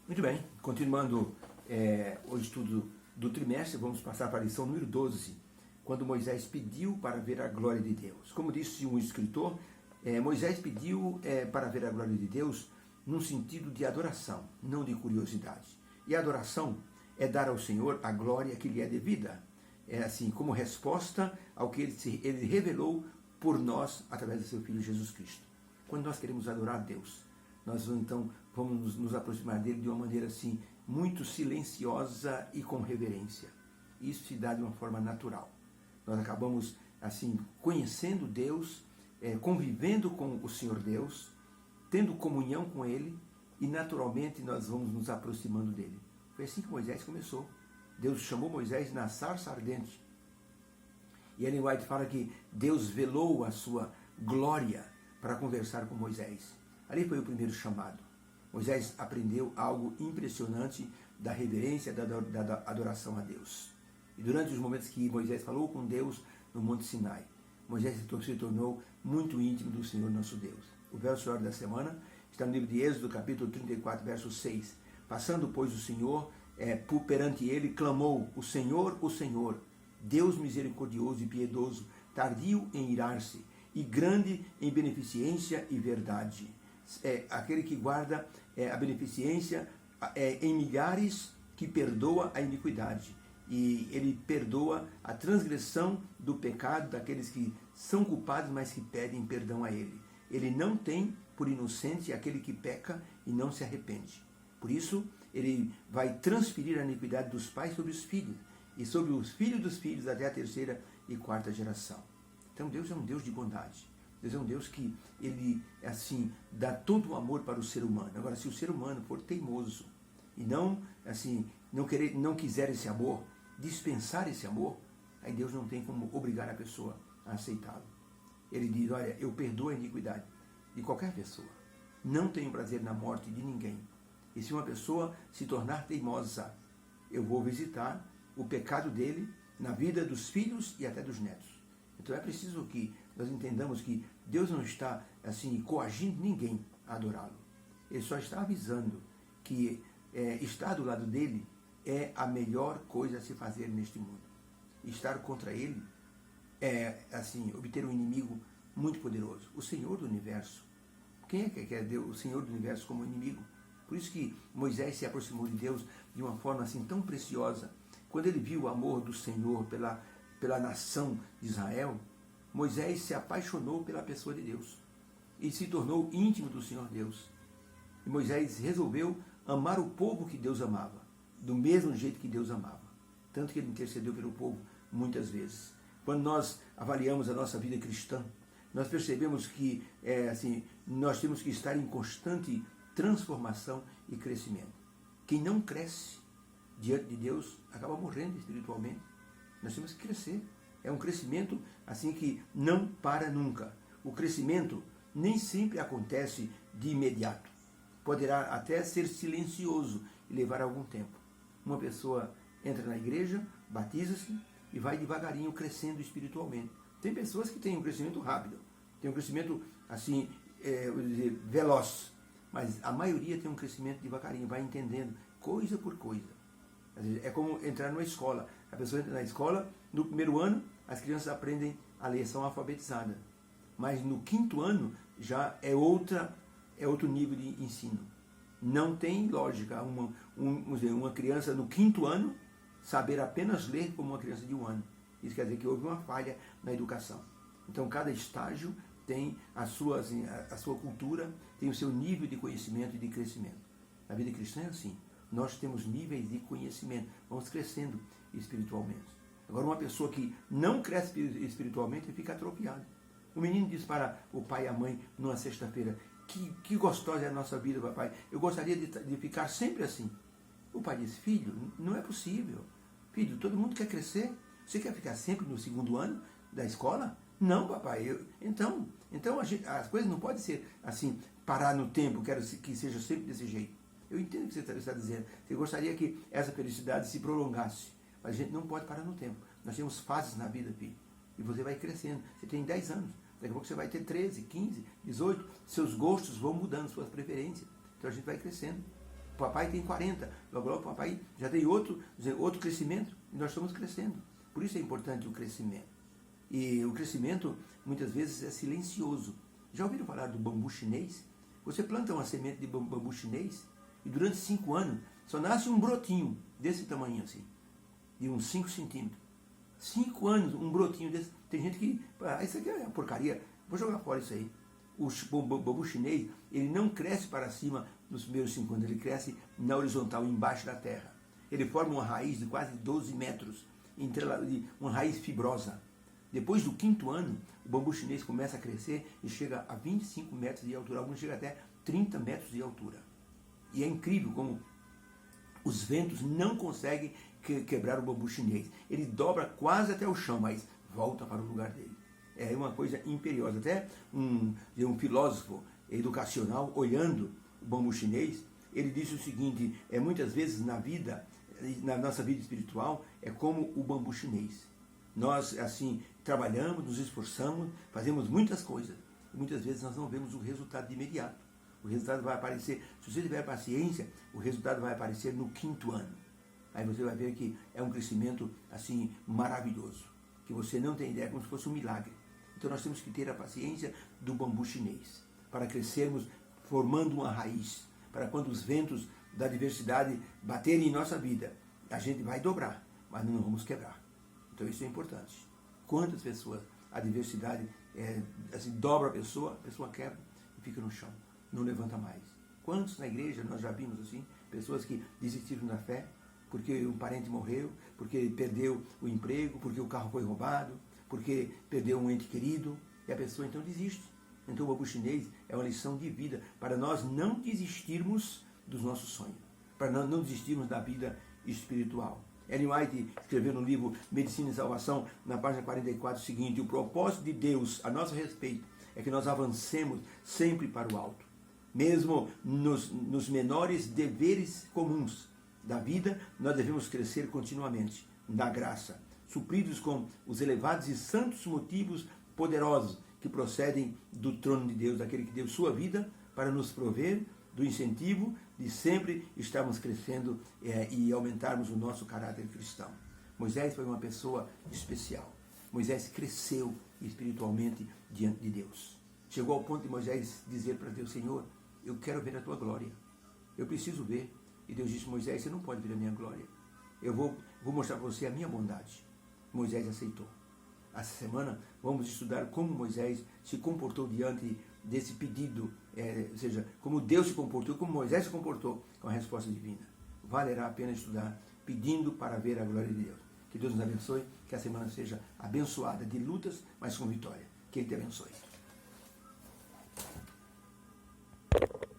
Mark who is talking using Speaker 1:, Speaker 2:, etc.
Speaker 1: Muito bem, continuando o estudo do trimestre, vamos passar para a lição número 12, quando Moisés pediu para ver a glória de Deus. Como disse um escritor, Moisés pediu para ver a glória de Deus num sentido de adoração, não de curiosidade. E a adoração é dar ao Senhor a glória que lhe é devida, assim, como resposta ao que ele revelou por nós através do seu Filho Jesus Cristo. Quando nós queremos adorar a Deus, nós então vamos nos aproximar dele de uma maneira assim, muito silenciosa e com reverência. Isso se dá de uma forma natural. Nós acabamos assim conhecendo Deus, convivendo com o Senhor Deus, tendo comunhão com Ele e naturalmente nós vamos nos aproximando dele. Foi assim que Moisés começou. Deus chamou Moisés na sarça ardente. E Ellen White fala que Deus velou a sua glória para conversar com Moisés. Ali foi o primeiro chamado. Moisés aprendeu algo impressionante da reverência, da adoração a Deus. E durante os momentos que Moisés falou com Deus no Monte Sinai, Moisés se tornou muito íntimo do Senhor nosso Deus. O verso da semana está no livro de Êxodo, capítulo 34, verso 6. Passando, pois, o Senhor perante ele, clamou: o Senhor, Deus misericordioso e piedoso, tardio em irar-se e grande em beneficência e verdade. Aquele que guarda a beneficência em milhares, que perdoa a iniquidade. E ele perdoa a transgressão do pecado daqueles que são culpados, mas que pedem perdão a ele. Ele não tem por inocente aquele que peca e não se arrepende. Por isso, ele vai transferir a iniquidade dos pais sobre os filhos, e sobre os filhos dos filhos até a terceira e quarta geração. Então Deus é um Deus de bondade. Deus é um Deus que ele, assim, dá todo o amor para o ser humano. Agora, se o ser humano for teimoso e não quiser esse amor, dispensar esse amor, aí Deus não tem como obrigar a pessoa a aceitá-lo. Ele diz: olha, eu perdoo a iniquidade de qualquer pessoa. Não tenho prazer na morte de ninguém. E se uma pessoa se tornar teimosa, eu vou visitar o pecado dele na vida dos filhos e até dos netos. Então é preciso que nós entendamos que Deus não está assim coagindo ninguém a adorá-lo. Ele só está avisando que estar do lado dele é a melhor coisa a se fazer neste mundo. Estar contra ele é assim obter um inimigo muito poderoso, o Senhor do Universo. Quem é que quer Deus, o Senhor do Universo, como inimigo? Por isso que Moisés se aproximou de Deus de uma forma assim tão preciosa. Quando ele viu o amor do Senhor pela nação de Israel, Moisés se apaixonou pela pessoa de Deus e se tornou íntimo do Senhor Deus. E Moisés resolveu amar o povo que Deus amava, do mesmo jeito que Deus amava. Tanto que ele intercedeu pelo povo muitas vezes. Quando nós avaliamos a nossa vida cristã, nós percebemos que nós temos que estar em constante transformação e crescimento. Quem não cresce diante de Deus acaba morrendo espiritualmente. Nós temos que crescer. É um crescimento assim que não para nunca. O crescimento nem sempre acontece de imediato. Poderá até ser silencioso e levar algum tempo. Uma pessoa entra na igreja, batiza-se e vai devagarinho crescendo espiritualmente. Tem pessoas que têm um crescimento rápido, tem um crescimento assim, veloz, mas a maioria tem um crescimento devagarinho, vai entendendo coisa por coisa. É como entrar numa escola. A pessoa entra na escola, no primeiro ano, as crianças aprendem a ler, são alfabetizadas. Mas no quinto ano, já é outro nível de ensino. Não tem lógica uma criança no quinto ano saber apenas ler como uma criança de 1 ano. Isso quer dizer que houve uma falha na educação. Então, cada estágio tem a sua cultura, tem o seu nível de conhecimento e de crescimento. A vida cristã é assim. Nós temos níveis de conhecimento, vamos crescendo espiritualmente. Agora, uma pessoa que não cresce espiritualmente fica atrofiada. O menino diz para o pai e a mãe numa sexta-feira: que gostosa é a nossa vida, papai. Eu gostaria de ficar sempre assim. O pai diz: filho, não é possível. Filho, todo mundo quer crescer. Você quer ficar sempre no segundo ano da escola? Não, papai. Então as coisas não podem ser assim, parar no tempo, quero que seja sempre desse jeito. Eu entendo o que você está dizendo. Você gostaria que essa felicidade se prolongasse. Mas a gente não pode parar no tempo. Nós temos fases na vida, filho. E você vai crescendo. Você tem 10 anos. Daqui a pouco você vai ter 13, 15, 18. Seus gostos vão mudando, suas preferências. Então a gente vai crescendo. papai tem 40, logo o papai já tem outro crescimento, e nós estamos crescendo. Por isso é importante o crescimento. E o crescimento, muitas vezes, é silencioso. Já ouviram falar do bambu chinês? Você planta uma semente de bambu chinês e durante 5 anos só nasce um brotinho desse tamanho assim, de uns 5 centímetros. 5 anos, um brotinho desse. Tem gente que, isso aqui é porcaria, vou jogar fora isso aí. O bambu chinês, ele não cresce para cima nos primeiros 5 anos, ele cresce na horizontal, embaixo da terra. Ele forma uma raiz de quase 12 metros, uma raiz fibrosa. Depois do 5º ano, o bambu chinês começa a crescer e chega a 25 metros de altura, alguns chegam até 30 metros de altura. E é incrível como os ventos não conseguem quebrar o bambu chinês. Ele dobra quase até o chão, mas volta para o lugar dele. É uma coisa imperiosa. Até um filósofo educacional, olhando o bambu chinês, ele disse o seguinte, muitas vezes na nossa vida espiritual, é como o bambu chinês. Nós, assim, trabalhamos, nos esforçamos, fazemos muitas coisas. E muitas vezes nós não vemos o resultado de imediato. O resultado vai aparecer, se você tiver paciência, o resultado vai aparecer no 5º ano. Aí você vai ver que é um crescimento, assim, maravilhoso. Que você não tem ideia, como se fosse um milagre. Então nós temos que ter a paciência do bambu chinês, para crescermos formando uma raiz, para quando os ventos da adversidade baterem em nossa vida, a gente vai dobrar, mas não vamos quebrar. Então isso é importante. Quantas pessoas a adversidade assim, dobra a pessoa quebra e fica no chão, não levanta mais. Quantos na igreja nós já vimos assim, pessoas que desistiram da fé, porque um parente morreu, porque perdeu o emprego, porque o carro foi roubado, porque perdeu um ente querido, e a pessoa então desiste. Então o bambu chinês é uma lição de vida para nós não desistirmos dos nossos sonhos, para nós não desistirmos da vida espiritual. Ellen White escreveu no livro Medicina e Salvação, na página 44, o seguinte: o propósito de Deus a nosso respeito é que nós avancemos sempre para o alto. Mesmo nos menores deveres comuns da vida, nós devemos crescer continuamente na graça, supridos com os elevados e santos motivos poderosos que procedem do trono de Deus, daquele que deu sua vida para nos prover do incentivo de sempre estarmos crescendo e aumentarmos o nosso caráter cristão. Moisés foi uma pessoa especial. Moisés cresceu espiritualmente diante de Deus. Chegou ao ponto de Moisés dizer para Deus: Senhor, eu quero ver a tua glória. Eu preciso ver. E Deus disse: Moisés, você não pode ver a minha glória. Eu vou mostrar para você a minha bondade. Moisés aceitou. Essa semana vamos estudar como Moisés se comportou diante desse pedido, ou seja, como Deus se comportou, como Moisés se comportou com a resposta divina. Valerá a pena estudar pedindo para ver a glória de Deus. Que Deus nos abençoe, que a semana seja abençoada de lutas, mas com vitória. Que Ele te abençoe.